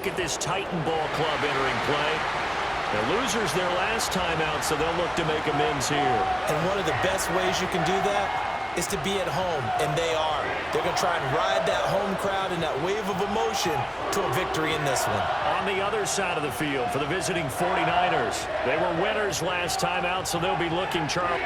At this Titan ball club entering play. The losers their last time out, so they'll look to make amends here. And one of the best ways you can do that is to be at home, and they are. They're going to try and ride that home crowd and that wave of emotion to a victory in this one. On the other side of the field for the visiting 49ers. They were winners last time out, so they'll be looking, Charles.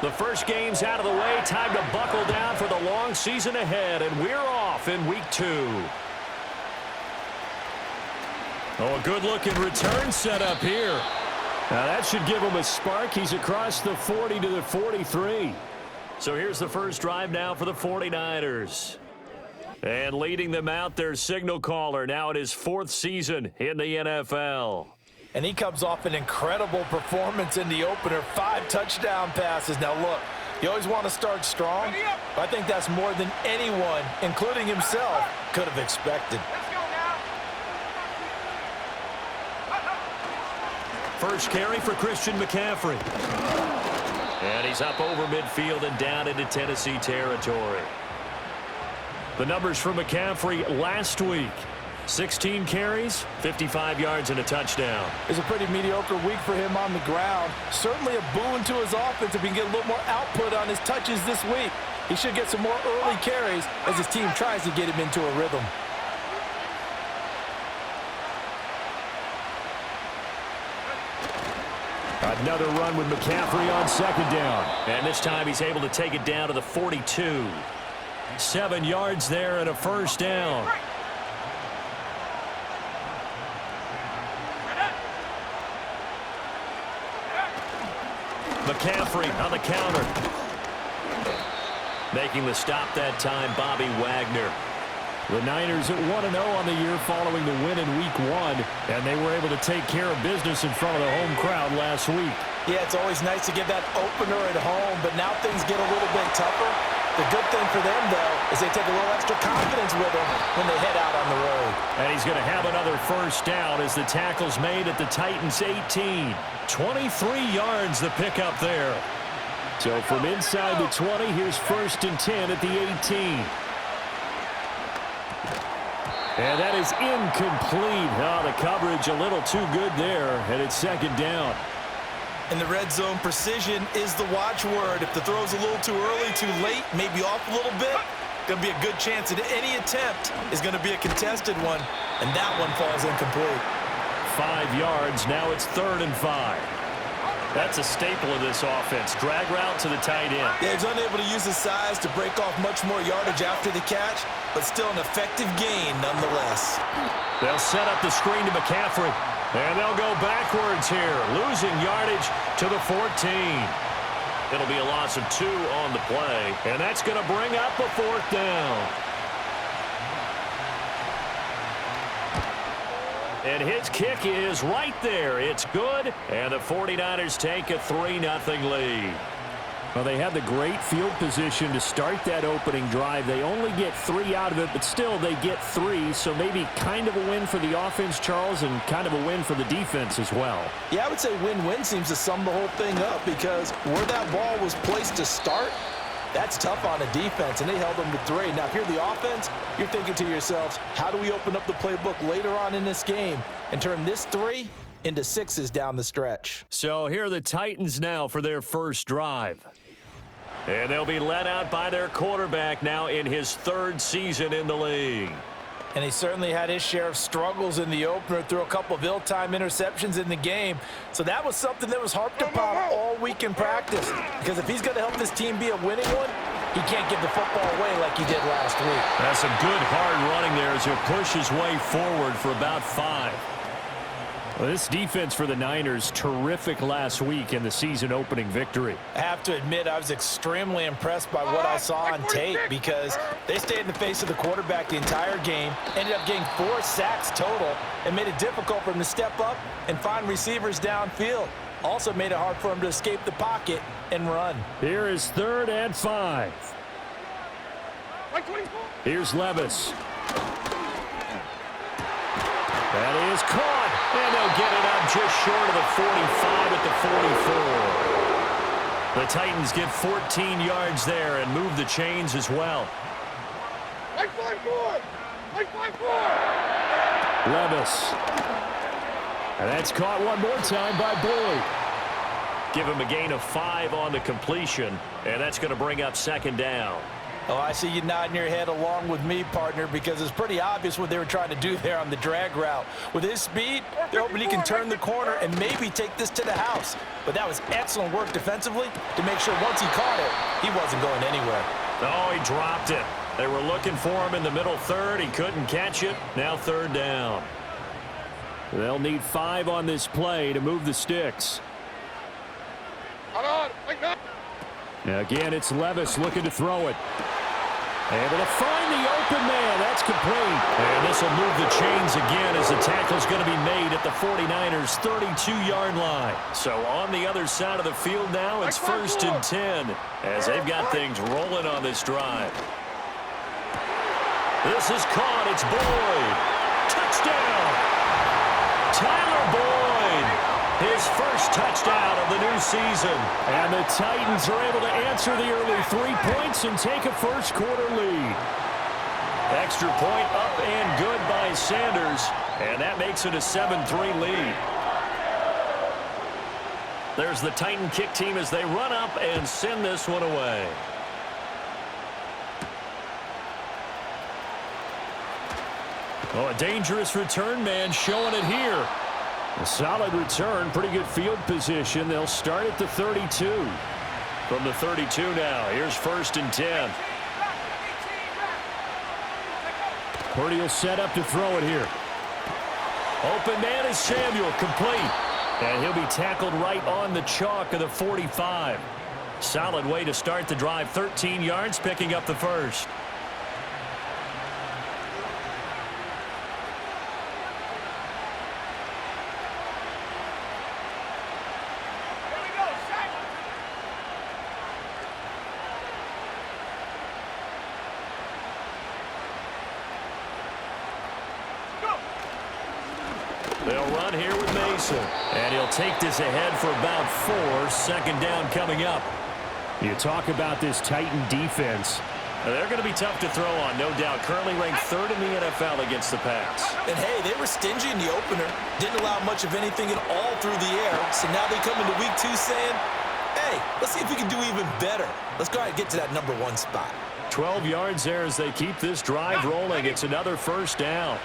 The first game's out of the way. Time to buckle down for the long season ahead, and we're off in week 2. Oh, a good-looking return set up here. Now, that should give him a spark. He's across the 40 to the 43. So here's the first drive now for the 49ers. And leading them out, their signal caller, now in his 4th season in the NFL. And he comes off an incredible performance in the opener. 5 touchdown passes. Now, look, you always want to start strong, but I think that's more than anyone, including himself, could have expected. First carry for Christian McCaffrey. And he's up over midfield and down into Tennessee territory. The numbers for McCaffrey last week. 16 carries, 55 yards, and a touchdown. It's a pretty mediocre week for him on the ground. Certainly a boon to his offense if he can get a little more output on his touches this week. He should get some more early carries as his team tries to get him into a rhythm. Another run with McCaffrey on second down. And this time he's able to take it down to the 42. 7 yards there and a first down. McCaffrey on the counter. Making the stop that time, Bobby Wagner. The Niners at 1-0 on the year following the win in week 1, and they were able to take care of business in front of the home crowd last week. Yeah, it's always nice to get that opener at home, but now things get a little bit tougher. The good thing for them, though, is they take a little extra confidence with them when they head out on the road. And he's going to have another first down as the tackle's made at the Titans' 18. 23 yards the pickup there. So from inside the 20, here's 1st and 10 at the 18. And that is incomplete. Oh, the coverage a little too good there, and it's 2nd down. In the red zone, precision is the watchword. If the throw's a little too early, too late, maybe off a little bit, going to be a good chance that any attempt is going to be a contested one, and that one falls incomplete. 5 yards. Now it's 3rd and 5. That's a staple of this offense. Drag route to the tight end. Yeah, he's unable to use his size to break off much more yardage after the catch, but still an effective gain nonetheless. They'll set up the screen to McCaffrey, and they'll go backwards here, losing yardage to the 14. It'll be a loss of 2 on the play, and that's going to bring up a 4th down. And his kick is right there. It's good, and the 49ers take a 3-0 lead. Well, they had the great field position to start that opening drive. They only get 3 out of it, but still they get 3, so maybe kind of a win for the offense, Charles, and kind of a win for the defense as well. Yeah, I would say win-win seems to sum the whole thing up because where that ball was placed to start, that's tough on a defense, and they held them to 3. Now, if you're the offense, you're thinking to yourselves, how do we open up the playbook later on in this game and turn this 3 into 6s down the stretch? So here are the Titans now for their first drive. And they'll be led out by their quarterback now in his 3rd season in the league. And he certainly had his share of struggles in the opener, threw a couple of ill-timed interceptions in the game. So that was something that was harped upon all week in practice. Because if he's going to help this team be a winning one, he can't give the football away like he did last week. That's some good hard running there as he'll push his way forward for about 5. Well, this defense for the Niners, terrific last week in the season-opening victory. I have to admit, I was extremely impressed by what I saw on tape because they stayed in the face of the quarterback the entire game, ended up getting 4 sacks total, and made it difficult for him to step up and find receivers downfield. Also made it hard for him to escape the pocket and run. Here is 3rd and 5. Here's Levis. That is caught, and they'll get it up just short of the 45 at the 44. The Titans get 14 yards there and move the chains as well. Levis. And that's caught one more time by Boyd. Give him a gain of 5 on the completion, and that's going to bring up second down. Oh, I see you nodding your head along with me, partner, because it's pretty obvious what they were trying to do there on the drag route. With his speed, they're hoping he can turn the corner and maybe take this to the house. But that was excellent work defensively to make sure once he caught it, he wasn't going anywhere. Oh, he dropped it. They were looking for him in the middle third. He couldn't catch it. Now third down. They'll need 5 on this play to move the sticks. Now again, it's Levis looking to throw it. Able to find the open man. That's complete. And this will move the chains again as the tackle's going to be made at the 49ers' 32-yard line. So on the other side of the field now, it's 1st and 10 as they've got things rolling on this drive. This is caught. It's Boyd. Touchdown. Tyler Boyd. His first touchdown of the new season. And the Titans are able to answer the early 3 points and take a first-quarter lead. Extra point up and good by Sanders. And that makes it a 7-3 lead. There's the Titan kick team as they run up and send this one away. Oh, a dangerous return man showing it here. A solid return, pretty good field position. They'll start at the 32. From the 32 now, here's 1st and 10. Purdy will set up to throw it here. Open man is Samuel, complete. And he'll be tackled right on the chalk of the 45. Solid way to start the drive, 13 yards, picking up the first. They'll run here with Mason. And he'll take this ahead for about 4. Second down coming up. You talk about this Titan defense. They're going to be tough to throw on, no doubt. Currently ranked 3rd in the NFL against the pass. And, hey, they were stingy in the opener. Didn't allow much of anything at all through the air. So now they come into week 2 saying, hey, let's see if we can do even better. Let's go ahead and get to that number 1 spot. 12 yards there as they keep this drive rolling. It's another first down.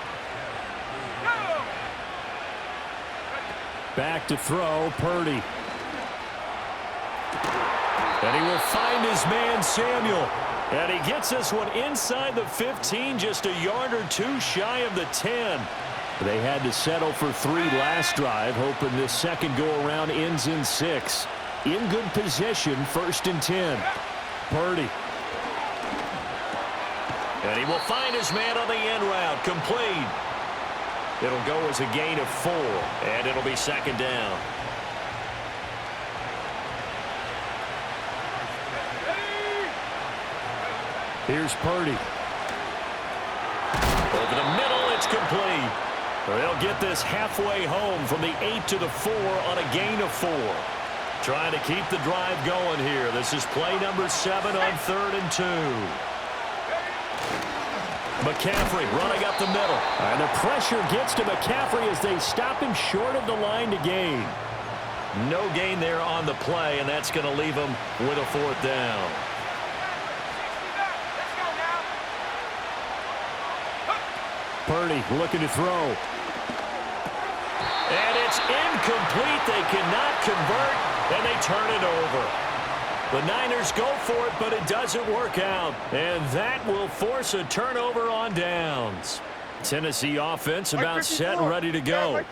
Back to throw, Purdy. And he will find his man, Samuel. And he gets this one inside the 15, just a yard or 2 shy of the 10. They had to settle for 3 last drive, hoping this second go-around ends in 6. In good position, 1st and 10. Purdy. And he will find his man on the end route, complete. It'll go as a gain of 4, and it'll be second down. Here's Purdy. Over the middle, it's complete. They'll get this halfway home from the 8 to the 4 on a gain of 4. Trying to keep the drive going here. This is play number 7 on 3rd and 2. McCaffrey running up the middle. And the pressure gets to McCaffrey as they stop him short of the line to gain. No gain there on the play, and that's going to leave him with a 4th down. Purdy looking to throw. And it's incomplete. They cannot convert, and they turn it over. The Niners go for it, but it doesn't work out. And that will force a turnover on downs. Tennessee offense about set and ready to go.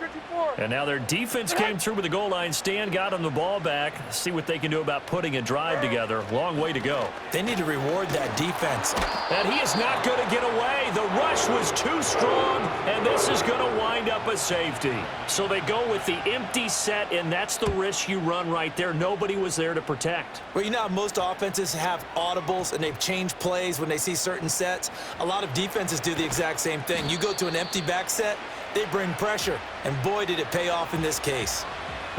And now their defense came through with the goal line stand, got them the ball back. See what they can do about putting a drive together. Long way to go. They need to reward that defense. And he is not going to get away. The rush was too strong, and this is going to wind up a safety. So they go with the empty set, and that's the risk you run right there. Nobody was there to protect. Well, you know how most offenses have audibles, and they've changed plays when they see certain sets. A lot of defenses do the exact same thing. You go to an empty back set, they bring pressure, and boy, did it pay off in this case.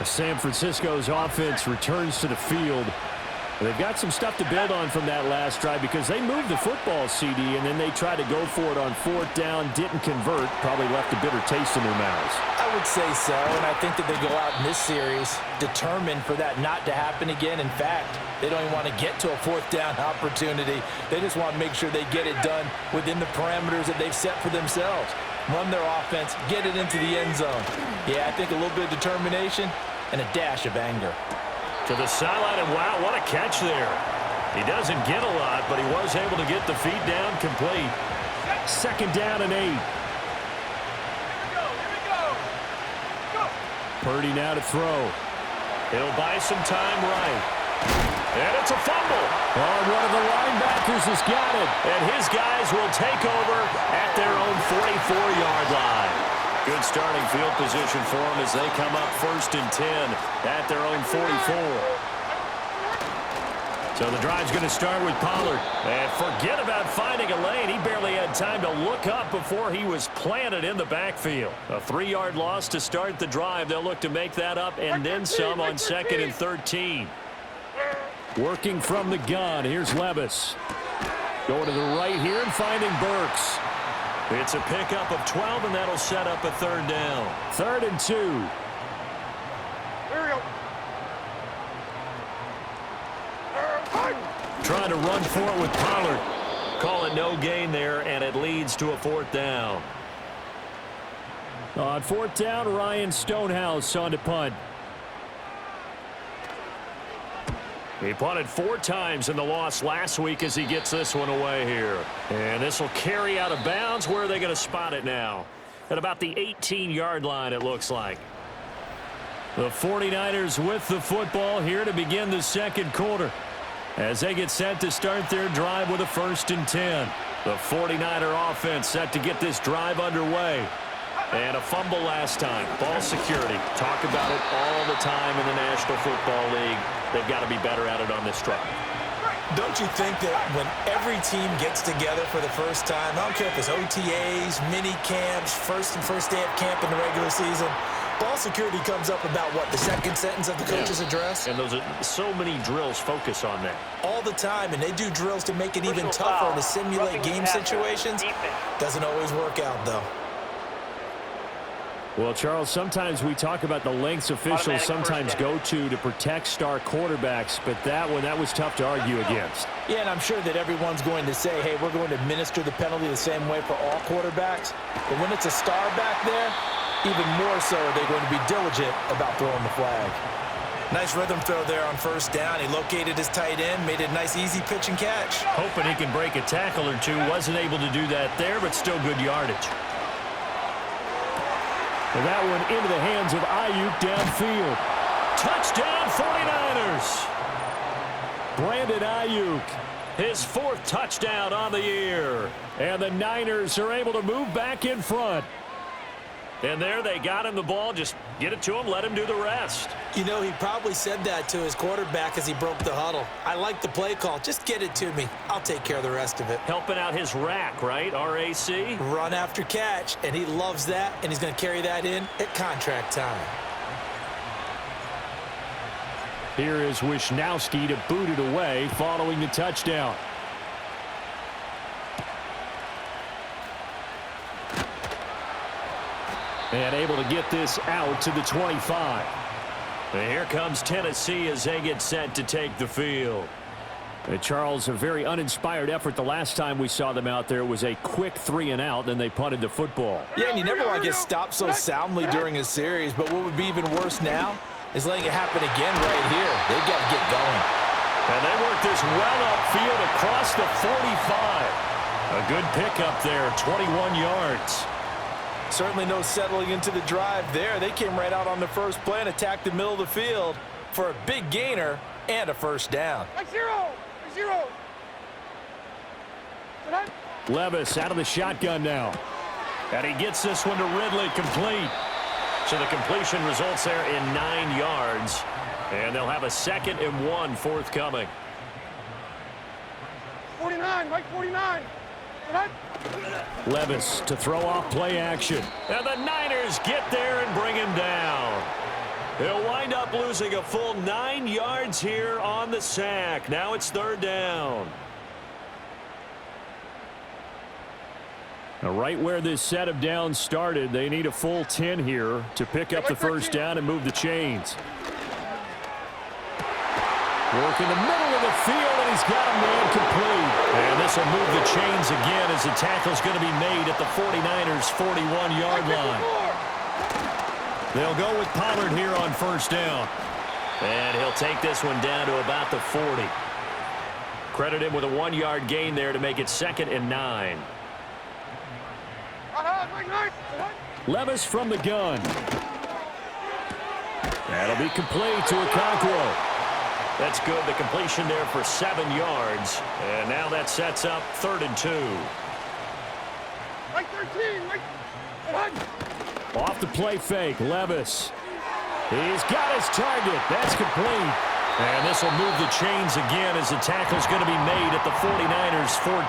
San Francisco's offense returns to the field. They've got some stuff to build on from that last drive because they moved the football, CD, and then they tried to go for it on 4th down, didn't convert, probably left a bitter taste in their mouths. I would say so, and I think that they go out in this series determined for that not to happen again. In fact, they don't even want to get to a 4th down opportunity. They just want to make sure they get it done within the parameters that they've set for themselves. Run their offense, get it into the end zone. Yeah, I think a little bit of determination and a dash of anger. To the sideline, and wow, what a catch there. He doesn't get a lot, but he was able to get the feet down complete. 2nd down and 8. Purdy now to throw. He'll buy some time right. And it's a fumble. Oh, one of the linebackers has got it. And his guys will take over at their own 44-yard line. Good starting field position for them as they come up 1st and 10 at their own 44. So the drive's going to start with Pollard. And forget about finding a lane. He barely had time to look up before he was planted in the backfield. A 3-yard loss to start the drive. They'll look to make that up and then some on 2nd and 13. Working from the gun. Here's Levis. Going to the right here and finding Burks. It's a pickup of 12, and that'll set up a 3rd down. 3rd and 2. There we go. Trying to run for it with Pollard. Call it no gain there, and it leads to a 4th down. On 4th down, Ryan Stonehouse on to punt. He punted 4 times in the loss last week as he gets this one away here. And this will carry out of bounds. Where are they going to spot it now? At about the 18-yard line, it looks like. The 49ers with the football here to begin the 2nd quarter as they get set to start their drive with a 1st and 10. The 49er offense set to get this drive underway. And a fumble last time. Ball security. Talk about it all the time in the National Football League. They've got to be better at it on this drive. Don't you think that when every team gets together for the first time, I don't care if it's OTAs, mini camps, first day of camp in the regular season, ball security comes up about what, the 2nd sentence of the coach's address? And those are so many drills focus on that. All the time, and they do drills to make it even tougher to simulate game situations. Doesn't always work out, though. Well, Charles, sometimes we talk about the lengths officials sometimes go to protect star quarterbacks, but that was tough to argue against. Yeah, and I'm sure that everyone's going to say, hey, we're going to administer the penalty the same way for all quarterbacks. But when it's a star back there, even more so are they going to be diligent about throwing the flag. Nice rhythm throw there on 1st down. He located his tight end, made a nice easy pitch and catch. Hoping he can break a tackle or two. Wasn't able to do that there, but still good yardage. And that one into the hands of Ayuk downfield. Touchdown 49ers. Brandon Ayuk, his 4th touchdown on the year. And the Niners are able to move back in front. And there they got him the ball. Just get it to him, let him do the rest. You know, he probably said that to his quarterback as he broke the huddle. I like the play call. Just get it to me. I'll take care of the rest of it. Helping out his rack, right? RAC? Run after catch, and he loves that, and he's going to carry that in at contract time. Here is Wisnowski to boot it away following the touchdown. And able to get this out to the 25. And here comes Tennessee as they get set to take the field. And Charles, a very uninspired effort the last time we saw them out there. It was a quick 3-and-out, then they punted the football. Yeah, and you never want to get stopped so soundly during a series, but what would be even worse now is letting it happen again right here. They've got to get going. And they work this well upfield across the 45. A good pickup there, 21 yards. Certainly no settling into the drive there. They came right out on the first play and attacked the middle of the field for a big gainer and a 1st down. Zero. Levis out of the shotgun now. And he gets this one to Ridley complete. So the completion results there in 9 yards. And they'll have a 2nd and 1 forthcoming. 49, Mike 49. Levis to throw off play action. And the Niners get there and bring him down. He'll wind up losing a full 9 yards here on the sack. Now it's 3rd down. Now, right where this set of downs started, they need a full 10 here to pick up the first down and move the chains. Work in the middle of the field, and he's got a man complete. And this will move the chains again as the tackle's going to be made at the 49ers' 41-yard line. They'll go with Pollard here on first down. And he'll take this one down to about the 40. Credit him with a 1-yard gain there to make it 2nd and 9. Levis from the gun. That'll be complete to Okonkwo. That's good. The completion there for 7 yards. And now that sets up 3rd and 2. Mike 13, Mike. Off the play fake, Levis. He's got his target. That's complete. And this will move the chains again as the tackle's going to be made at the 49ers' 14.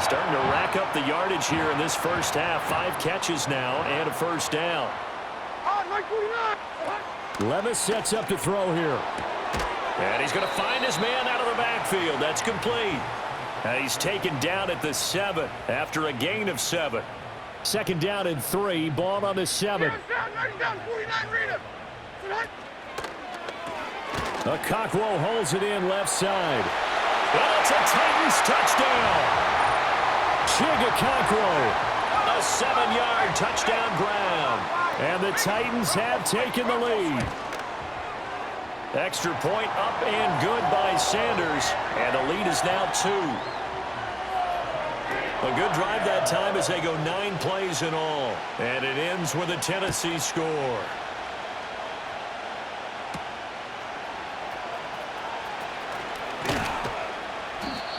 Starting to rack up the yardage here in this first half. 5 catches now and a first down. Mike 49. Levis sets up to throw here. And he's going to find his man out of the backfield. That's complete. And he's taken down at the 7 after a gain of 7. 2nd down and 3. Ball on the 7. Down, 49, read him. Okonkwo holds it in left side. And it's a Titans touchdown. Okonkwo, a 7-yard touchdown ground. And the Titans have taken the lead. Extra point up and good by Sanders. And the lead is now 2. A good drive that time as they go 9 plays in all. And it ends with a Tennessee score.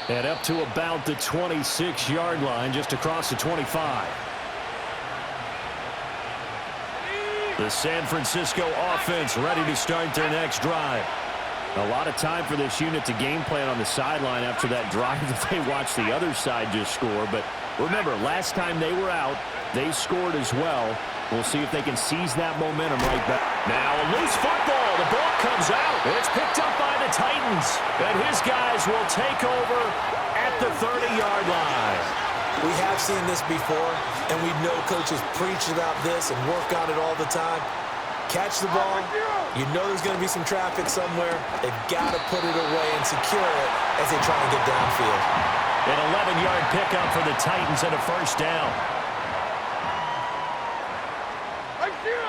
And up to about the 26-yard line, just across the 25. The San Francisco offense ready to start their next drive. A lot of time for this unit to game plan on the sideline after that drive that they watched the other side just score. But remember, last time they were out, they scored as well. We'll see if they can seize that momentum right back. Now a loose football. The ball comes out. It's picked up by the Titans. And his guys will take over at the 30-yard line. We have seen this before, and we know coaches preach about this and work on it all the time. Catch the ball. You know there's going to be some traffic somewhere. They've got to put it away and secure it as they try and get downfield. An 11-yard pickup for the Titans and a first down. Mike 0.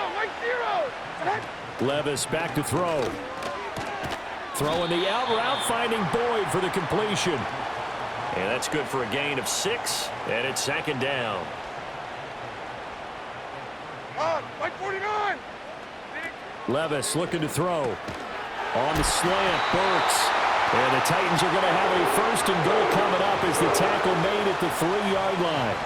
Levis back to throw. Throwing the out route, finding Boyd for the completion. And that's good for a gain of 6, and it's 2nd down. Mike 49. Levis looking to throw. On the slant, Burks. And the Titans are going to have a 1st and goal coming up as the tackle made at the 3-yard line.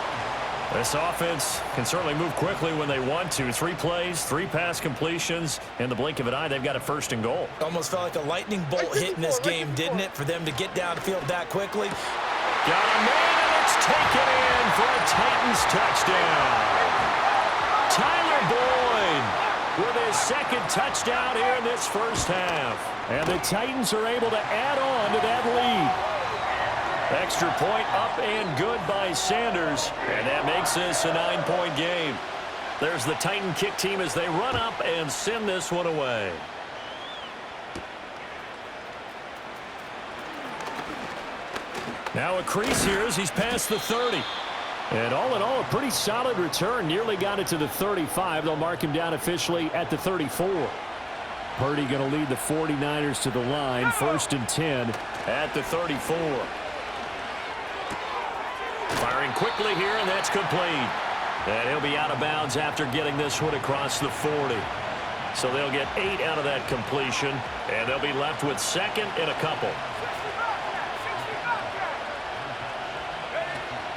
This offense can certainly move quickly when they want to. 3 plays, 3 pass completions. In the blink of an eye, they've got a 1st and goal. Almost felt like a lightning bolt hit in this game, didn't it, for them to get downfield that quickly? Got a man, and it's taken in for a Titans touchdown. Tyler Boyd with his 2nd touchdown here in this first half. And the Titans are able to add on to that lead. Extra point up and good by Sanders. And that makes this a 9-point game. There's the Titan kick team as they run up and send this one away. Now a crease here as he's past the 30. And all in all, a pretty solid return. Nearly got it to the 35. They'll mark him down officially at the 34. Purdy going to lead the 49ers to the line. 1st and 10 at the 34. Firing quickly here, and that's complete. And he'll be out of bounds after getting this one across the 40. So they'll get 8 out of that completion, and they'll be left with 2nd and a couple.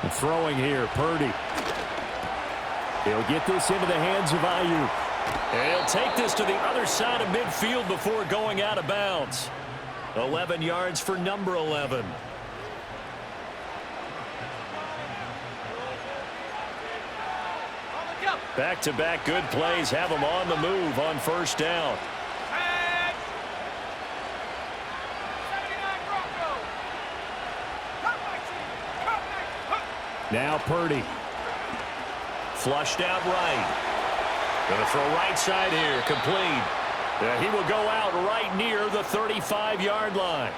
And throwing here, Purdy. He'll get this into the hands of Ayuk. And he'll take this to the other side of midfield before going out of bounds. 11 yards for number 11. Back-to-back good plays have them on the move on first down. Now Purdy. Flushed out right. Going to throw right side here. Complete. He will go out right near the 35-yard line.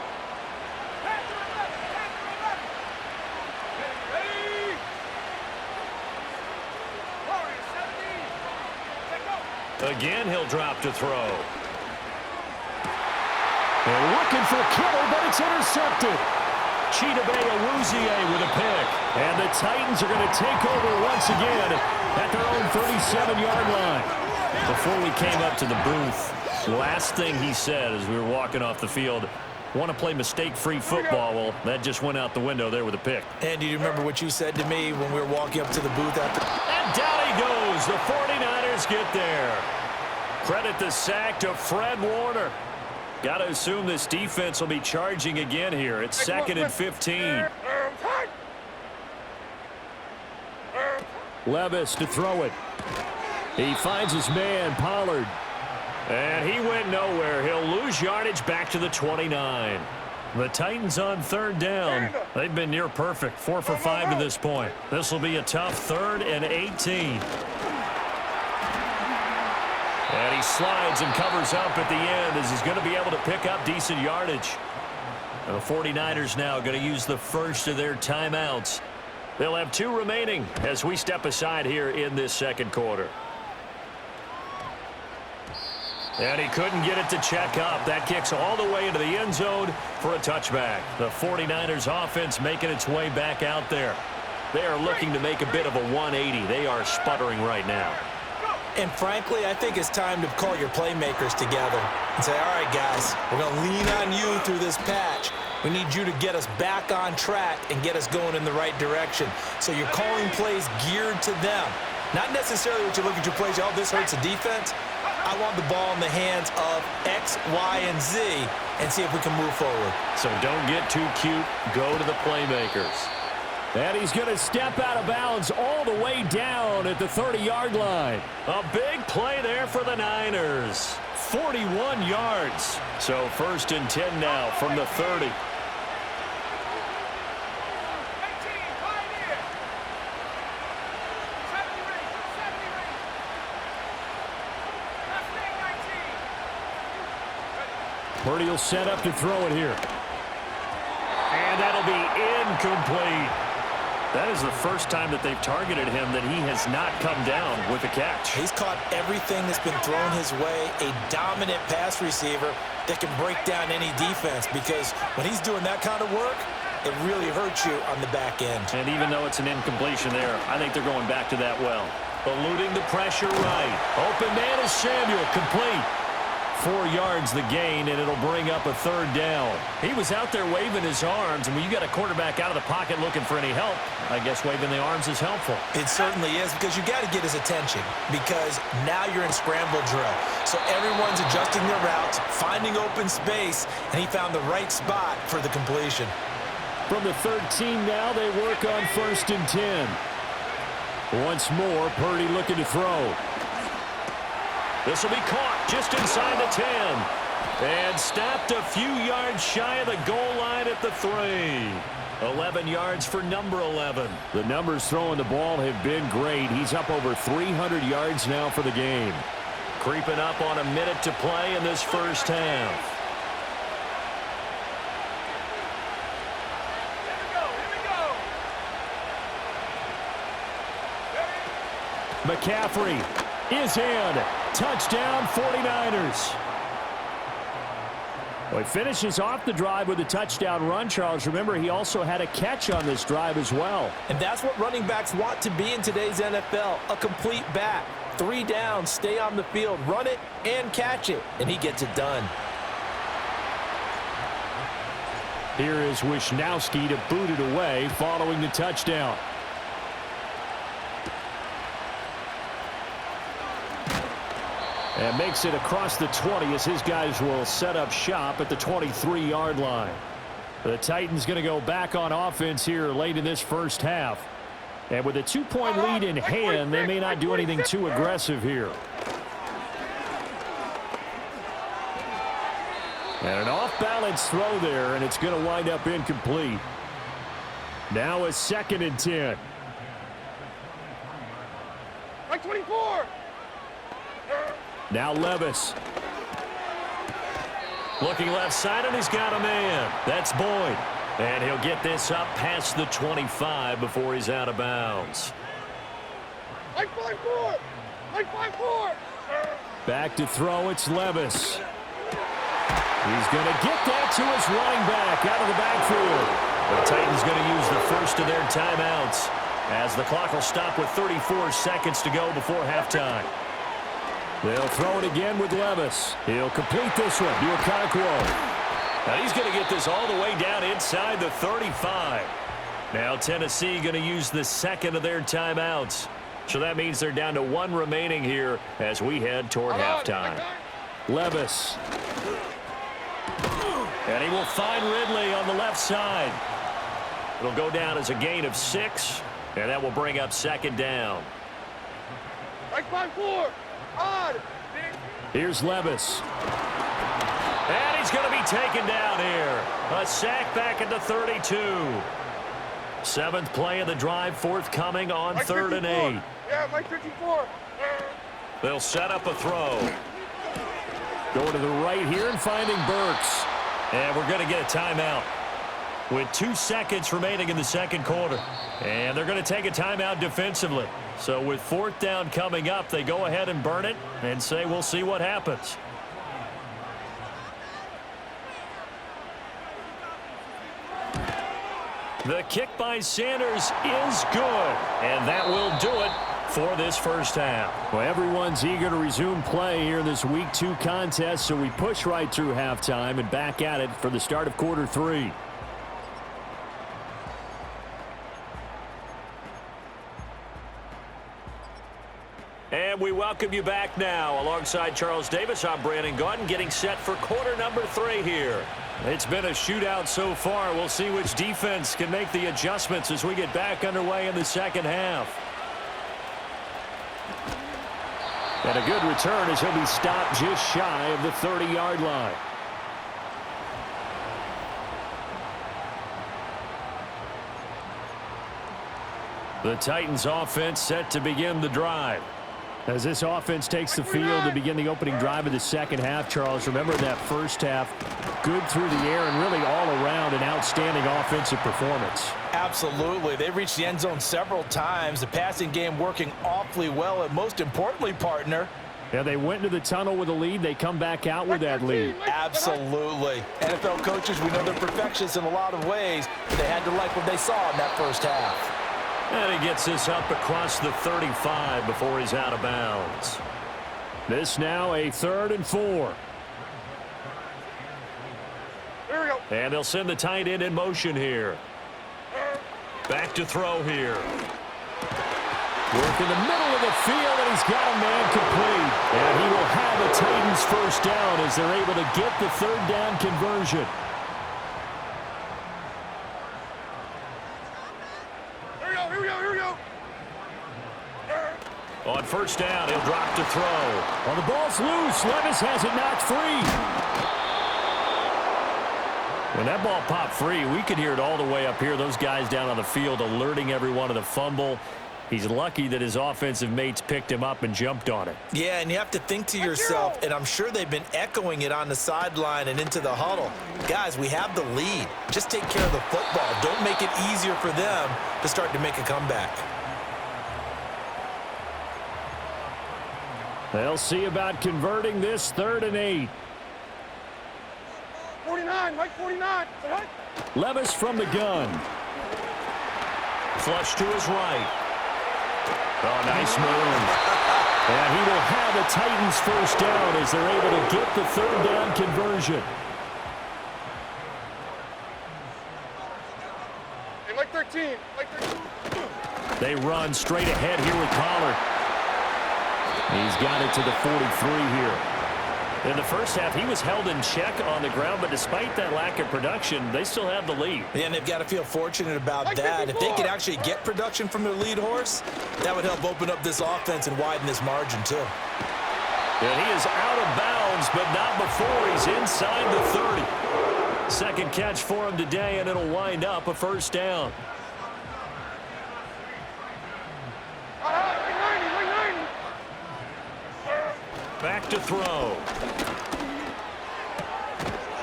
Again, he'll drop to throw. They're looking for Kittle, but it's intercepted. Chidobe Awuzie with a pick. And the Titans are going to take over once again at their own 37-yard line. Before we came up to the booth, last thing he said as we were walking off the field, want to play mistake-free football. Well, that just went out the window there with a pick. And do you remember what you said to me when we were walking up to the booth after? And down he goes. The 49ers get there. Credit the sack to Fred Warner. Got to assume this defense will be charging again here. It's 2nd and 15. Levis to throw it. He finds his man, Pollard. And he went nowhere. He'll lose yardage back to the 29. The Titans on third down. They've been near perfect. 4 for 5 to this point. This will be a tough 3rd and 18. And he slides and covers up at the end as he's going to be able to pick up decent yardage. And the 49ers now going to use the first of their timeouts. They'll have 2 remaining as we step aside here in this second quarter. And he couldn't get it to check up. That kicks all the way into the end zone for a touchback. The 49ers offense making its way back out there. They are looking to make a bit of a 180. They are sputtering right now. And frankly, I think it's time to call your playmakers together and say, all right, guys, we're going to lean on you through this patch. We need you to get us back on track and get us going in the right direction. So you're calling plays geared to them. Not necessarily what you look at your plays, oh, this hurts the defense. I want the ball in the hands of X, Y, and Z and see if we can move forward. So don't get too cute. Go to the playmakers. And he's going to step out of bounds all the way down at the 30-yard line. A big play there for the Niners. 41 yards. So 1st and 10 now from the 30. Purdy will set up to throw it here. And that'll be incomplete. That is the first time that they've targeted him that he has not come down with a catch. He's caught everything that's been thrown his way. A dominant pass receiver that can break down any defense, because when he's doing that kind of work, it really hurts you on the back end. And even though it's an incompletion there, I think they're going back to that well. Eluding the pressure right. Open man is Samuel, complete. 4 yards the gain, and it'll bring up a 3rd down. He was out there waving his arms, and when you got a quarterback out of the pocket looking for any help, I guess waving the arms is helpful. It certainly is, because you got to get his attention, because now you're in scramble drill. So everyone's adjusting their routes, finding open space, and he found the right spot for the completion. From the 13 now, they work on 1st and 10. Once more, Purdy looking to throw. This will be caught just inside the 10. And stopped a few yards shy of the goal line at the 3. 11 yards for number 11. The numbers throwing the ball have been great. He's up over 300 yards now for the game. Creeping up on a minute to play in this first half. McCaffrey is in. Touchdown 49ers. Well, he finishes off the drive with a touchdown run, Charles. Remember, he also had a catch on this drive as well. And that's what running backs want to be in today's NFL, a complete back. 3 downs, stay on the field, run it, and catch it. And he gets it done. Here is Wisnowski to boot it away following the touchdown. And makes it across the 20 as his guys will set up shop at the 23-yard line. The Titans going to go back on offense here late in this first half. And with a 2-point lead in hand, they may not do anything too aggressive here. And an off-balance throw there, and it's going to wind up incomplete. Now a 2nd and 10. Like 24. Now Levis. Looking left side, and he's got a man. That's Boyd. And he'll get this up past the 25 before he's out of bounds. Like 5-4. Like 5-4. Back to throw, it's Levis. He's going to get that to his running back out of the backfield. The Titans going to use the first of their timeouts as the clock will stop with 34 seconds to go before halftime. They'll throw it again with Levis. He'll complete this one to Okonkwo. Now he's going to get this all the way down inside the 35. Now Tennessee going to use the second of their timeouts. So that means they're down to 1 remaining here as we head toward halftime. Levis. And he will find Ridley on the left side. It'll go down as a gain of 6, and that will bring up 2nd down. Like 5-4. Odd. Here's Levis. And he's going to be taken down here. A sack back at the 32. 7th play of the drive forthcoming on Mike 3rd and 54. 8. Yeah, Mike 54. They'll set up a throw. Going to the right here and finding Burks. And we're going to get a timeout with 2 seconds remaining in the 2nd quarter. And they're going to take a timeout defensively. So with 4th down coming up, they go ahead and burn it and say we'll see what happens. The kick by Sanders is good, and that will do it for this first half. Well, everyone's eager to resume play here in this Week 2 contest, so we push right through halftime and back at it for the start of quarter 3. And we welcome you back now. Alongside Charles Davis, I'm Brandon Gaudin, getting set for quarter number 3 here. It's been a shootout so far. We'll see which defense can make the adjustments as we get back underway in the 2nd half. And a good return as he'll be stopped just shy of the 30-yard line. The Titans offense set to begin the drive. As this offense takes the field to begin the opening drive of the 2nd half, Charles, remember that first half, good through the air and really all around an outstanding offensive performance. Absolutely. They reached the end zone several times. The passing game working awfully well, and most importantly, partner, yeah, they went into the tunnel with a lead. They come back out with that lead. Absolutely. NFL coaches, we know they're perfectionists in a lot of ways, but they had to like what they saw in that first half. And he gets this up across the 35 before he's out of bounds. This now a 3rd and 4. There we go. And they'll send the tight end in motion here. Back to throw here. Work in the middle of the field, and he's got a man complete. And he will have a Titans first down as they're able to get the 3rd down conversion. On first down, he'll drop to throw. Well, the ball's loose. Levis has it knocked free. When that ball popped free, we could hear it all the way up here. Those guys down on the field alerting everyone of the fumble. He's lucky that his offensive mates picked him up and jumped on it. Yeah, and you have to think to yourself, and I'm sure they've been echoing it on the sideline and into the huddle. Guys, we have the lead. Just take care of the football. Don't make it easier for them to start to make a comeback. They'll see about converting this 3rd and 8. 49, Mike 49. Levis from the gun. Flush to his right. Oh, nice move. And he will have a Titans first down as they're able to get the 3rd down conversion. Hey, Mike 13. Mike 13. They run straight ahead here with Pollard. He's got it to the 43 here. In the first half, he was held in check on the ground, but despite that lack of production, they still have the lead. Yeah, and they've got to feel fortunate about that. If they could actually get production from their lead horse, that would help open up this offense and widen this margin too. And he is out of bounds, but not before he's inside the 30. Second catch for him today, and it'll wind up a first down. Back to throw.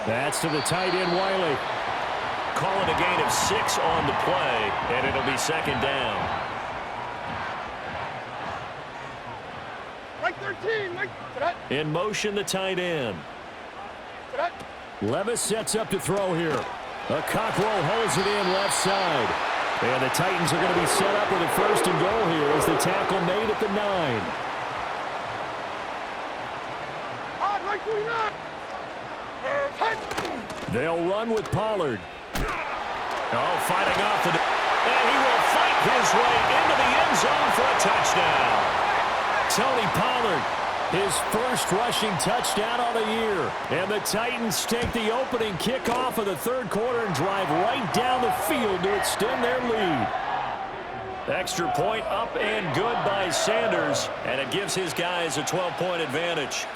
That's to the tight end, Wiley. Call it a gain of 6 on the play, and it'll be second down. Right 13. Right. In motion, the tight end. Levis sets up to throw here. A Cockrell holds it in left side. And the Titans are going to be set up with a first and goal here as the tackle made at the 9. Right 49. They'll run with Pollard. Oh, fighting off the... And he will fight his way into the end zone for a touchdown. Tony Pollard, his first rushing touchdown of the year. And the Titans take the opening kickoff of the third quarter and drive right down the field to extend their lead. Extra point up and good by Sanders, and it gives his guys a 12-point advantage.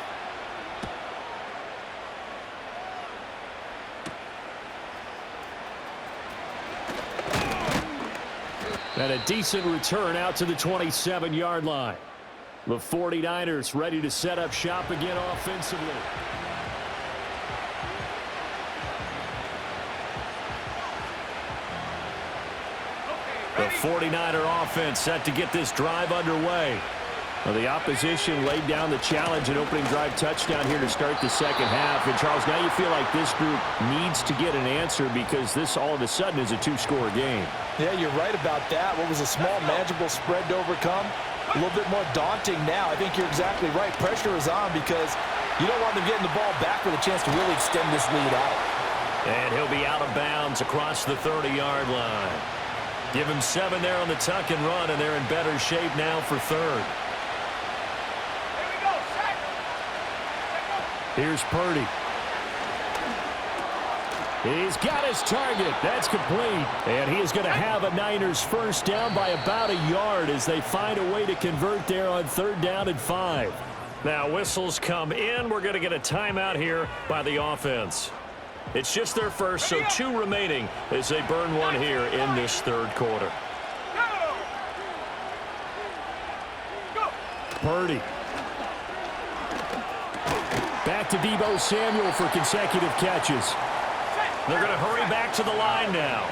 And a decent return out to the 27-yard line. The 49ers ready to set up shop again offensively. The 49er offense set to get this drive underway. Well, the opposition laid down the challenge and opening drive touchdown here to start the second half. And, Charles, now you feel like this group needs to get an answer because this all of a sudden is a two-score game. Yeah, you're right about that. What was a small, manageable spread to overcome, a little bit more daunting now. I think you're exactly right. Pressure is on because you don't want them getting the ball back with a chance to really extend this lead out. And he'll be out of bounds across the 30-yard line. Give him 7 there on the tuck and run, and they're in better shape now for third. Here's Purdy. He's got his target. That's complete. And he is going to have a Niners first down by about a yard as they find a way to convert there on 3rd down and 5. Now whistles come in. We're going to get a timeout here by the offense. It's just their first, so 2 remaining as they burn one here in this third quarter. Purdy. Back to Deebo Samuel for consecutive catches. They're going to hurry back to the line now.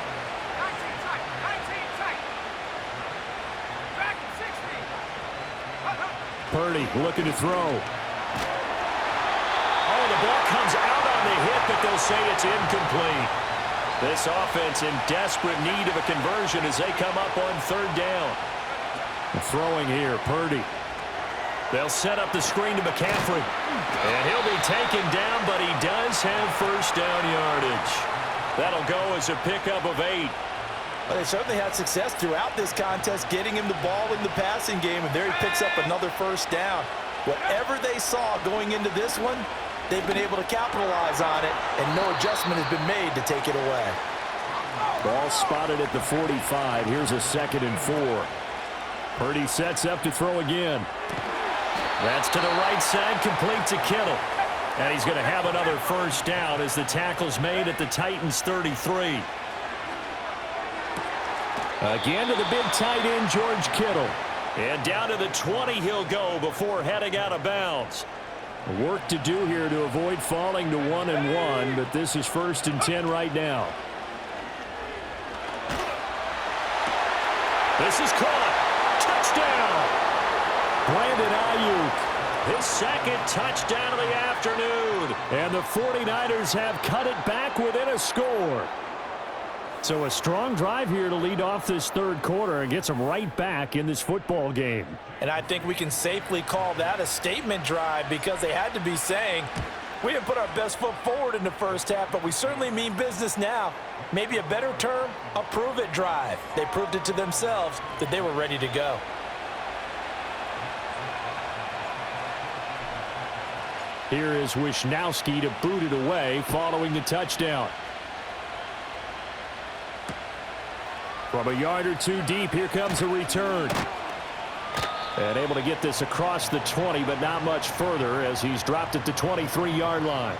Purdy looking to throw. Oh, the ball comes out on the hit, but they'll say it's incomplete. This offense in desperate need of a conversion as they come up on 3rd down. Throwing here, Purdy. They'll set up the screen to McCaffrey. And he'll be taken down, but he does have first down yardage. That'll go as a pickup of 8. Well, they certainly had success throughout this contest, getting him the ball in the passing game, and there he picks up another first down. Whatever they saw going into this one, they've been able to capitalize on it, and no adjustment has been made to take it away. Ball spotted at the 45. Here's a 2nd and 4. Purdy sets up to throw again. That's to the right side, complete to Kittle. And he's going to have another first down as the tackle's made at the Titans' 33. Again to the big tight end, George Kittle. And down to the 20 he'll go before heading out of bounds. Work to do here to avoid falling to 1-1, but this is 1st and 10 right now. This is caught. Touchdown. Brandon Ayuk, his 2nd touchdown of the afternoon. And the 49ers have cut it back within a score. So a strong drive here to lead off this third quarter and gets them right back in this football game. And I think we can safely call that a statement drive because they had to be saying, we didn't put our best foot forward in the first half, but we certainly mean business now. Maybe a better term, a prove-it drive. They proved it to themselves that they were ready to go. Here is Wisnowski to boot it away following the touchdown. From a yard or two deep, here comes a return. And able to get this across the 20, but not much further as he's dropped at the 23-yard line.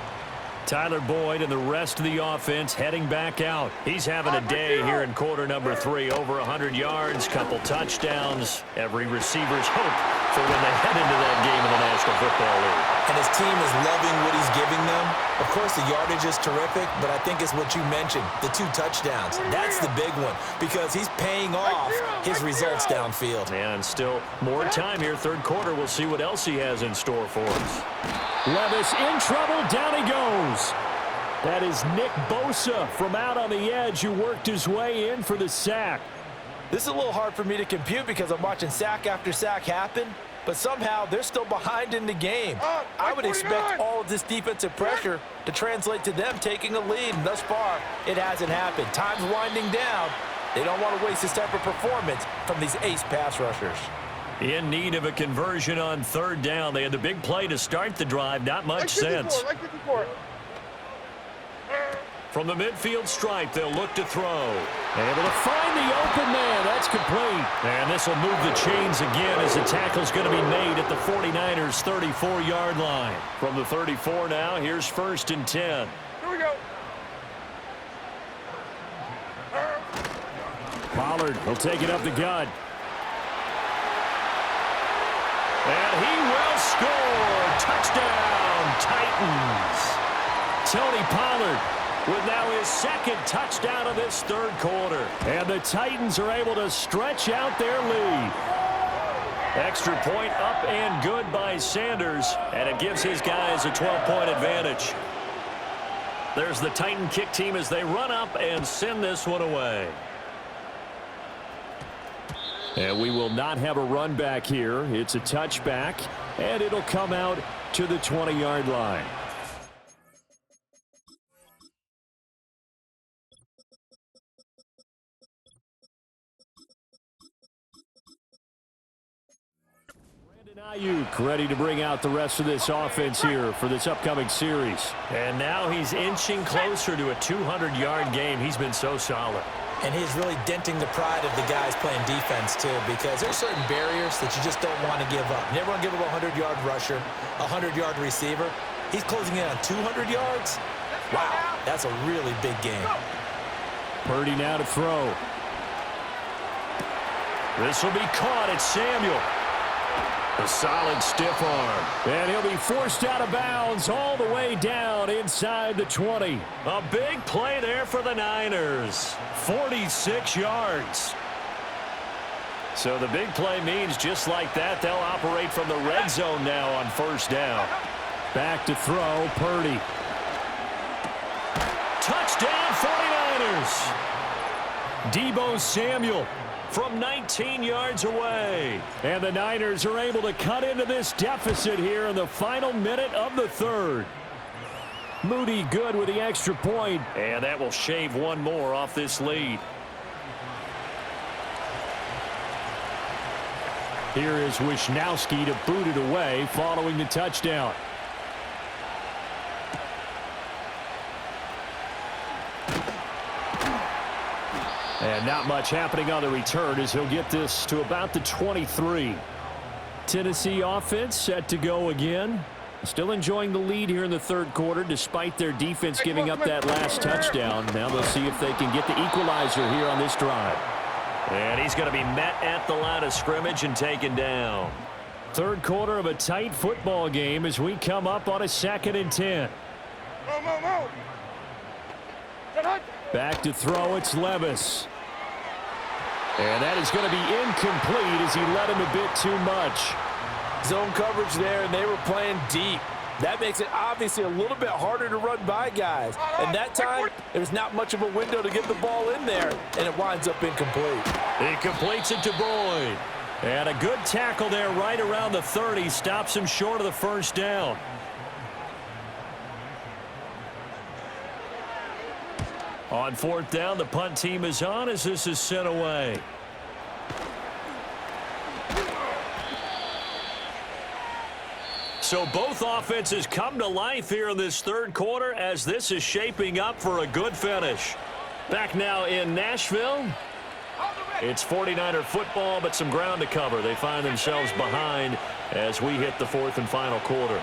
Tyler Boyd and the rest of the offense heading back out. He's having a day here in quarter number 3. Over 100 yards, couple touchdowns. Every receiver's hope for when they head into that game in the National Football League. And his team is loving what he's giving them. Of course, the yardage is terrific, but I think it's what you mentioned, the 2 touchdowns. That's the big one because he's paying off his results downfield. And still more time here, third quarter. We'll see what else he has in store for us. Levis in trouble. Down he goes. That is Nick Bosa from out on the edge who worked his way in for the sack. This is a little hard for me to compute because I'm watching sack after sack happen, but somehow they're still behind in the game. I would expect all of this defensive pressure to translate to them taking a lead, and thus far, it hasn't happened. Time's winding down. They don't want to waste this type of performance from these ace pass rushers. In need of a conversion on third down. They had the big play to start the drive. Not much sense. From the midfield stripe, they'll look to throw. Able to find the open man. That's complete. And this will move the chains again as the tackle's going to be made at the 49ers' 34-yard line. From the 34 now, here's 1st and 10. Here we go. Pollard will take it up the gut. And he will score. Touchdown, Titans. Tony Pollard with now his 2nd touchdown of this third quarter. And the Titans are able to stretch out their lead. Extra point up and good by Sanders, and it gives his guys a 12-point advantage. There's the Titan kick team as they run up and send this one away. And we will not have a run back here. It's a touchback, and it'll come out to the 20-yard line. Ayuk ready to bring out the rest of this offense here for this upcoming series. And now he's inching closer to a 200-yard game. He's been so solid. And he's really denting the pride of the guys playing defense, too, because there's certain barriers that you just don't want to give up. You never want to give up a 100-yard rusher, a 100-yard receiver. He's closing in on 200 yards. Wow, that's a really big game. Purdy now to throw. This will be caught. It's Samuel. A solid stiff arm. And he'll be forced out of bounds all the way down inside the 20. A big play there for the Niners. 46 yards. So the big play means just like that, they'll operate from the red zone now on 1st down. Back to throw, Purdy. Touchdown 49ers. Deebo Samuel from 19 yards away. And the Niners are able to cut into this deficit here in the final minute of the third. Moody good with the extra point. And that will shave one more off this lead. Here is Wisnowski to boot it away following the touchdown. And not much happening on the return as he'll get this to about the 23. Tennessee offense set to go again. Still enjoying the lead here in the third quarter despite their defense giving up that last touchdown. Now they'll see if they can get the equalizer here on this drive. And he's going to be met at the line of scrimmage and taken down. Third quarter of a tight football game as we come up on a 2nd and 10. Back to throw, it's Levis. And that is going to be incomplete as he led him a bit too much. Zone coverage there, and they were playing deep. That makes it obviously a little bit harder to run by guys. And that time, there's not much of a window to get the ball in there, and it winds up incomplete. He completes it to Boyd. And a good tackle there right around the 30. Stops him short of the 1st down. On 4th down, the punt team is on as this is sent away. So both offenses come to life here in this third quarter as this is shaping up for a good finish. Back now in Nashville. It's 49er football, but some ground to cover. They find themselves behind as we hit the fourth and final quarter.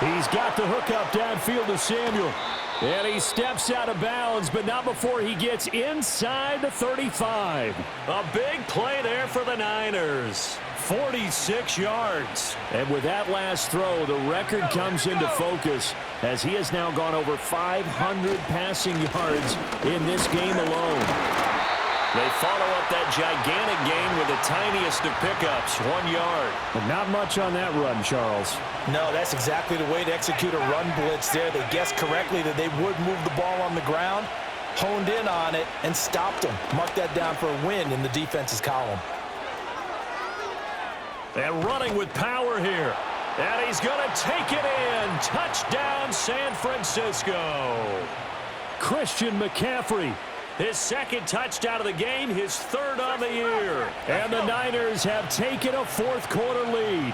He's got the hook up downfield to Samuel. And he steps out of bounds, but not before he gets inside the 35. A big play there for the Niners. 46 yards. And with that last throw, the record comes into focus as he has now gone over 500 passing yards in this game alone. They follow up that gigantic gain with the tiniest of pickups, 1 yard. But not much on that run, Charles. No, that's exactly the way to execute a run blitz there. They guessed correctly that they would move the ball on the ground, honed in on it, and stopped them. Mark that down for a win in the defense's column. And running with power here. And he's going to take it in. Touchdown, San Francisco. Christian McCaffrey. His second touchdown of the game, his third on the year. And the Niners have taken a fourth quarter lead.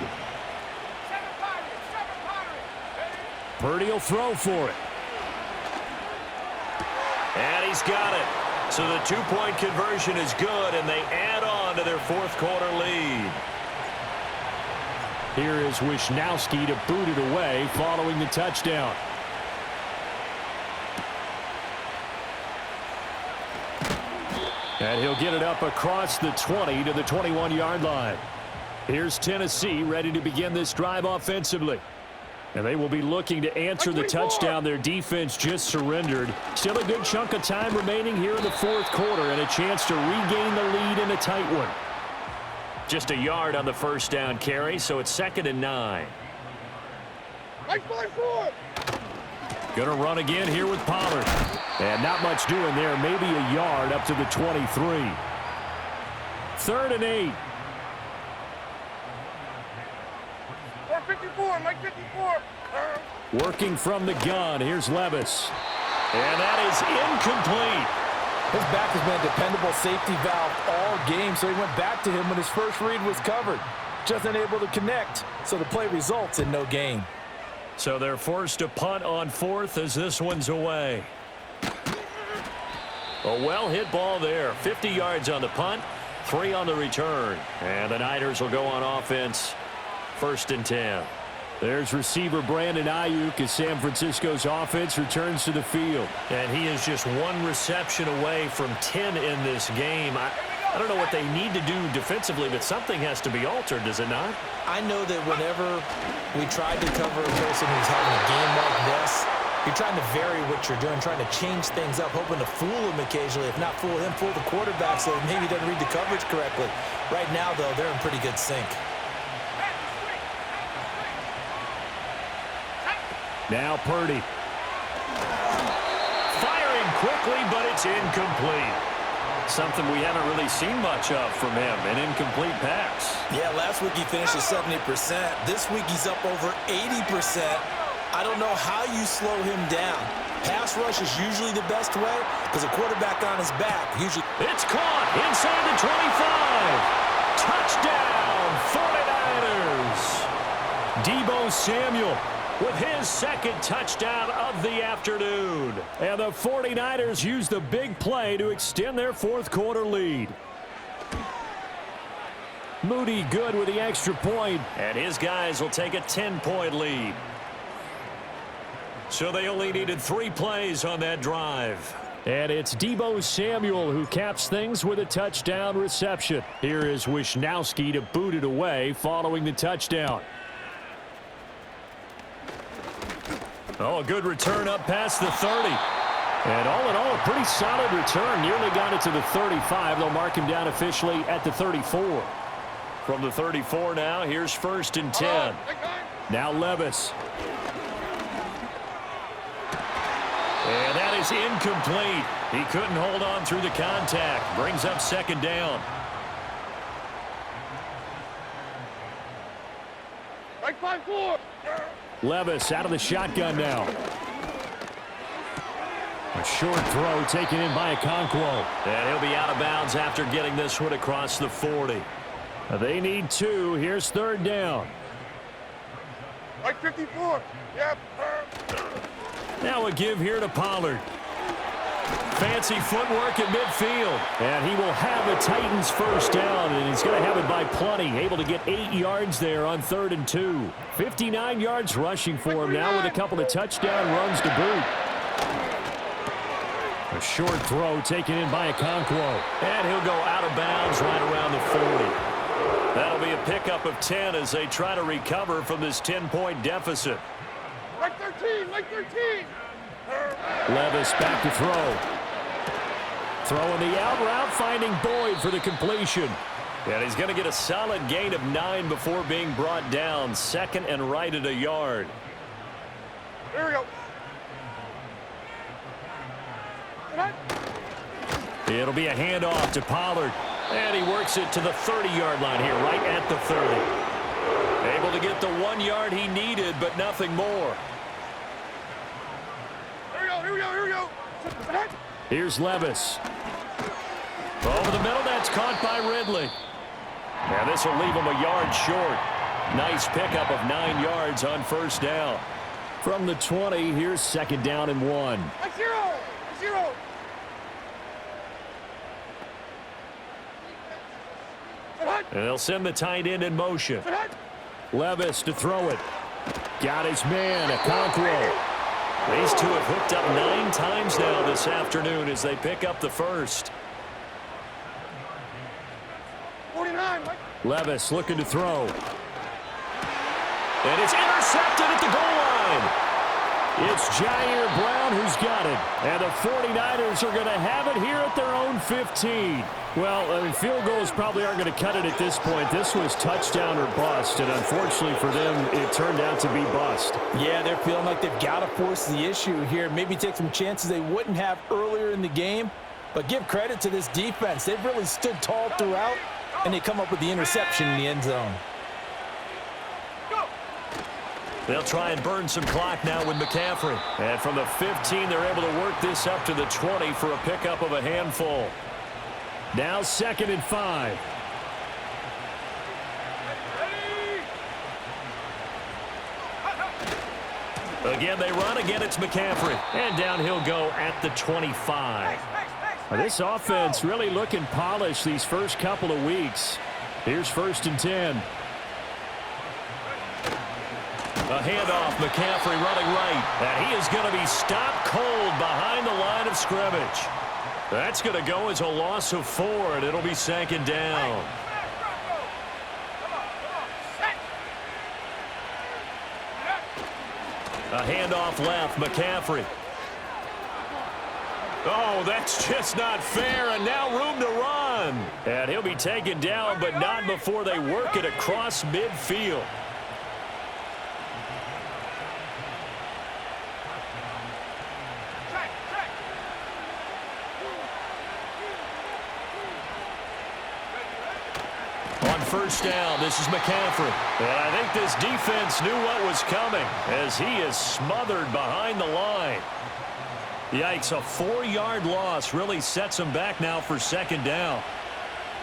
Purdy will throw for it. And he's got it. So the two-point conversion is good, and they add on to their fourth quarter lead. Here is Wisnowski to boot it away following the touchdown. And he'll get it up across the 20 to the 21-yard line. Here's Tennessee ready to begin this drive offensively. And they will be looking to answer the touchdown their defense just surrendered. Still a good chunk of time remaining here in the fourth quarter and a chance to regain the lead in a tight one. Just a yard on the first down carry, so it's 2nd and 9. Going to run again here with Pollard. And not much doing there, maybe a yard up to the 23. 3rd and 8. 454, Mike 54. Working from the gun, here's Levis. And that is incomplete. His back has been a dependable safety valve all game, so he went back to him when his first read was covered. Just unable to connect, so the play results in no gain. So they're forced to punt on 4th as this one's away. A well-hit ball there. 50 yards on the punt, 3 on the return. And the Niners will go on offense. 1st and 10. There's receiver Brandon Ayuk as San Francisco's offense returns to the field. And he is just 1 reception away from 10 in this game. I don't know what they need to do defensively, but something has to be altered, does it not? I know that whenever we tried to cover a person who's having a game like this, you're trying to vary what you're doing, trying to change things up, hoping to fool him occasionally. If not fool him, fool the quarterback so maybe he doesn't read the coverage correctly. Right now, though, they're in pretty good sync. Now Purdy. Firing quickly, but it's incomplete. Something we haven't really seen much of from him, an incomplete pass. Yeah, last week he finished at 70%. This week he's up over 80%. I don't know how you slow him down. Pass rush is usually the best way because a quarterback on his back usually. It's caught inside the 25. Touchdown, 49ers. Deebo Samuel with his second touchdown of the afternoon. And the 49ers use the big play to extend their fourth quarter lead. Moody good with the extra point. And his guys will take a 10-point lead. So they only needed 3 plays on that drive. And it's Deebo Samuel who caps things with a touchdown reception. Here is Wisnowski to boot it away following the touchdown. Oh, a good return up past the 30. And all in all, a pretty solid return. Nearly got it to the 35. They'll mark him down officially at the 34. From the 34 now, here's 1st and 10. Now Levis. And that is incomplete. He couldn't hold on through the contact. Brings up 2nd down. Right 5-4. Levis out of the shotgun now. A short throw taken in by Okonkwo. And he'll be out of bounds after getting this one across the 40. They need 2. Here's 3rd down. Like 54. Yep. Now a give here to Pollard. Fancy footwork at midfield. And he will have the Titans first down, and he's going to have it by plenty. Able to get 8 yards there on 3rd and 2. 59 yards rushing for him now with a couple of touchdown runs to boot. A short throw taken in by Okonkwo. And he'll go out of bounds right around the 40. That'll be a pickup of 10 as they try to recover from this 10-point deficit. Like 13. Like 13. Levis back to throw. Throwing the out route, finding Boyd for the completion. And he's going to get a solid gain of 9 before being brought down. 2nd and right at a yard. Here we go. It'll be a handoff to Pollard. And he works it to the 30-yard line here, right at the 30. Able to get the 1 yard he needed, but nothing more. Here we go. Here we go. Here we go. Here's Levis. Over the middle, that's caught by Ridley. And this will leave him a yard short. Nice pickup of 9 yards on 1st down. From the 20, here's 2nd down and 1. Like 0. 0. And they'll send the tight end in motion. Levis to throw it. Got his man, Okonkwo. These two have hooked up 9 times now this afternoon as they pick up the first. 49. Levis looking to throw. And it's intercepted at the goal line. It's Jair Brown who's got it. And the 49ers are going to have it here at their own 15. Well, I mean, field goals probably aren't going to cut it at this point. This was touchdown or bust, and unfortunately for them, it turned out to be bust. Yeah, they're feeling like they've got to force the issue here. Maybe take some chances they wouldn't have earlier in the game. But give credit to this defense. They've really stood tall throughout, and they come up with the interception in the end zone. They'll try and burn some clock now with McCaffrey. And from the 15, they're able to work this up to the 20 for a pickup of a handful. Now 2nd and 5. Again, they run. Again, it's McCaffrey. And down he'll go at the 25. Now, this offense really looking polished these first couple of weeks. Here's 1st and 10. A handoff, McCaffrey running right. And he is going to be stopped cold behind the line of scrimmage. That's going to go as a loss of 4, and it'll be 2nd down. A handoff left, McCaffrey. Oh, that's just not fair, and now room to run. And he'll be taken down, but not before they work it across midfield. On 1st down, this is McCaffrey. And I think this defense knew what was coming as he is smothered behind the line. Yikes, a 4-yard loss really sets him back now for 2nd down.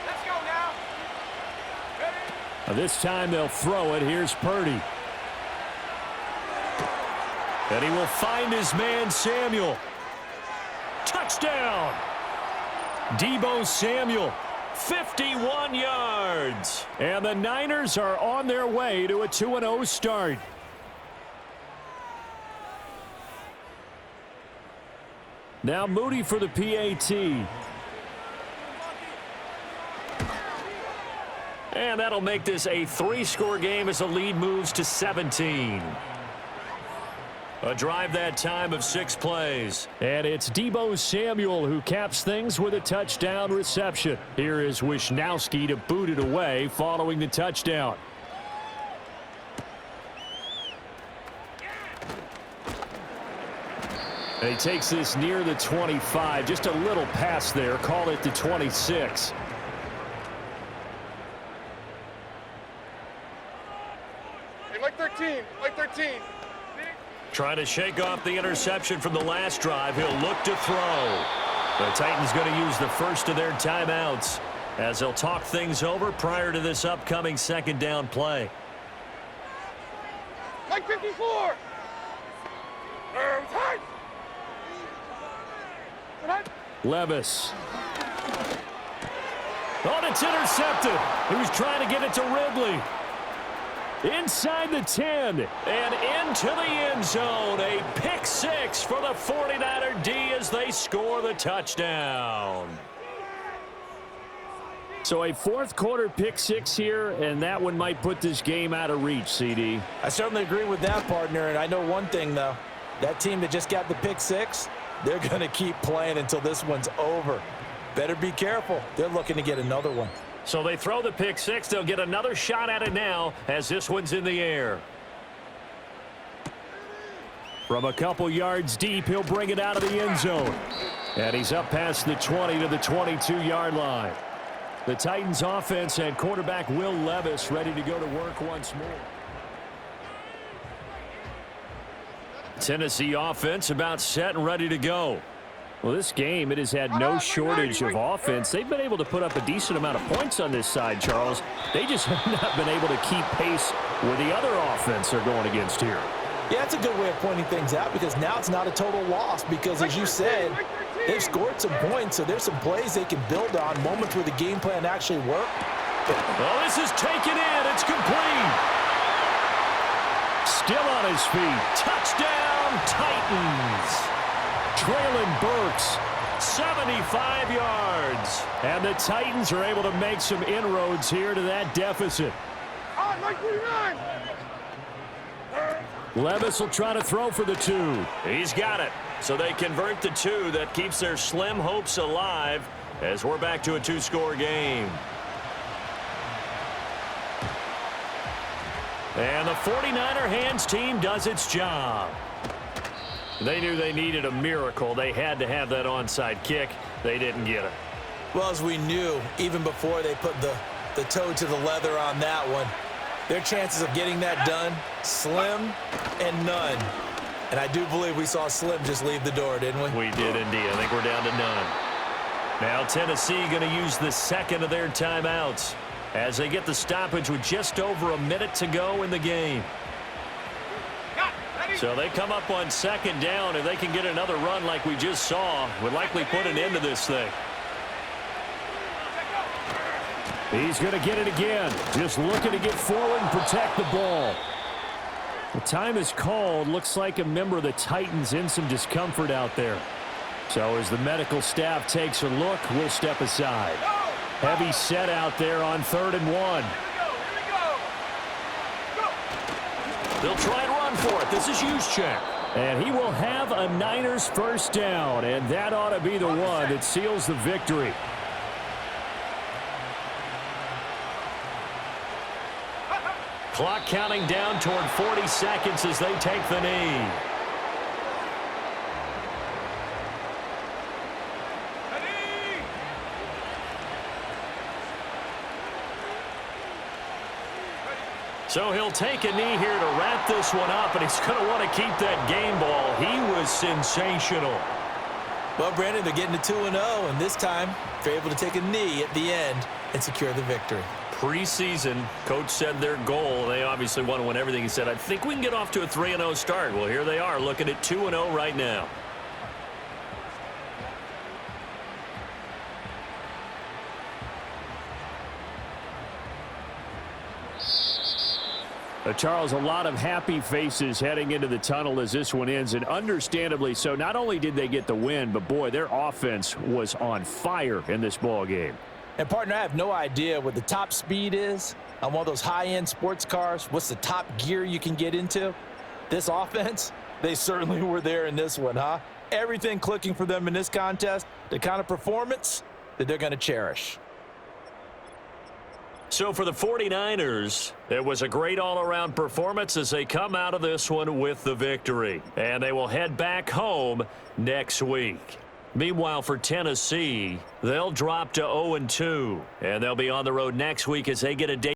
Let's go now. This time they'll throw it. Here's Purdy. And he will find his man Samuel. Touchdown! Deebo Samuel. 51 yards. And the Niners are on their way to a 2-0 start. Now Moody for the PAT. And that'll make this a 3-score game as the lead moves to 17. A drive that time of 6 plays. And it's Deebo Samuel who caps things with a touchdown reception. Here is Wisnowski to boot it away following the touchdown. And he takes this near the 25. Just a little pass there. Call it the 26. Hey, like 13. Like 13. Trying to shake off the interception from the last drive. He'll look to throw. The Titans going to use the first of their timeouts. as they'll talk things over prior to this upcoming second down play. Like 54. Tight. Levis. Oh, it's intercepted. He was trying to get it to Ridley. Inside the 10 and into the end zone. A pick six for the 49er D as they score the touchdown. So a fourth quarter pick six here, and that one might put this game out of reach, CD. I certainly agree with that, partner, and I know one thing, though. That team that just got the pick six, they're going to keep playing until this one's over. Better be careful. They're looking to get another one. So they throw the pick six. They'll get another shot at it now as this one's in the air. From a couple yards deep, he'll bring it out of the end zone. And he's up past the 20 to the 22-yard line. The Titans offense and quarterback Will Levis ready to go to work once more. Tennessee offense about set and ready to go. Well, this game, it has had no shortage of offense. They've been able to put up a decent amount of points on this side, Charles. They just have not been able to keep pace with the other offense they're going against here. Yeah, that's a good way of pointing things out because now it's not a total loss because, as you said, they've scored some points, so there's some plays they can build on, moments where the game plan actually worked. Well, this is taken in. It's complete. Still on his feet. Touchdown, Titans. Traylon Burks, 75 yards. And the Titans are able to make some inroads here to that deficit. Like 49. Levis will try to throw for the two. He's got it. So they convert the two. That keeps their slim hopes alive as we're back to a two-score game. And the 49er hands team does its job. They knew they needed a miracle. They had to have that onside kick. They didn't get it. Well, as we knew, even before they put the toe to the leather on that one, their chances of getting that done, slim and none. And I do believe we saw Slim just leave the door, didn't we? We did indeed. I think we're down to none. Now Tennessee going to use the second of their timeouts as they get the stoppage with just over a minute to go in the game. So they come up on second down. If they can get another run like we just saw, would likely put an end to this thing. He's going to get it again. Just looking to get forward and protect the ball. The time is called. Looks like a member of the Titans in some discomfort out there. So as the medical staff takes a look, we'll step aside. Heavy set out there on 3rd and 1. They'll try and run for it. This is Juszczyk. And he will have a Niners first down, and that ought to be the one that seals the victory. Clock counting down toward 40 seconds as they take the knee. So he'll take a knee here to wrap this one up, and he's going to want to keep that game ball. He was sensational. Well, Brandon, they're getting to 2-0, and this time they're able to take a knee at the end and secure the victory. Preseason, coach said their goal, they obviously want to win everything. He said, I think we can get off to a 3-0 start. Well, here they are looking at 2-0 right now. Charles, a lot of happy faces heading into the tunnel as this one ends, and understandably so. Not only did they get the win, but boy, their offense was on fire in this ball game. And partner, I have no idea what the top speed is on one of those high-end sports cars. What's the top gear you can get into? This offense, they certainly were there in this one, huh? Everything clicking for them in this contest, the kind of performance that they're going to cherish. So for the 49ers, it was a great all-around performance as they come out of this one with the victory. And they will head back home next week. Meanwhile, for Tennessee, they'll drop to 0-2. And they'll be on the road next week as they get a day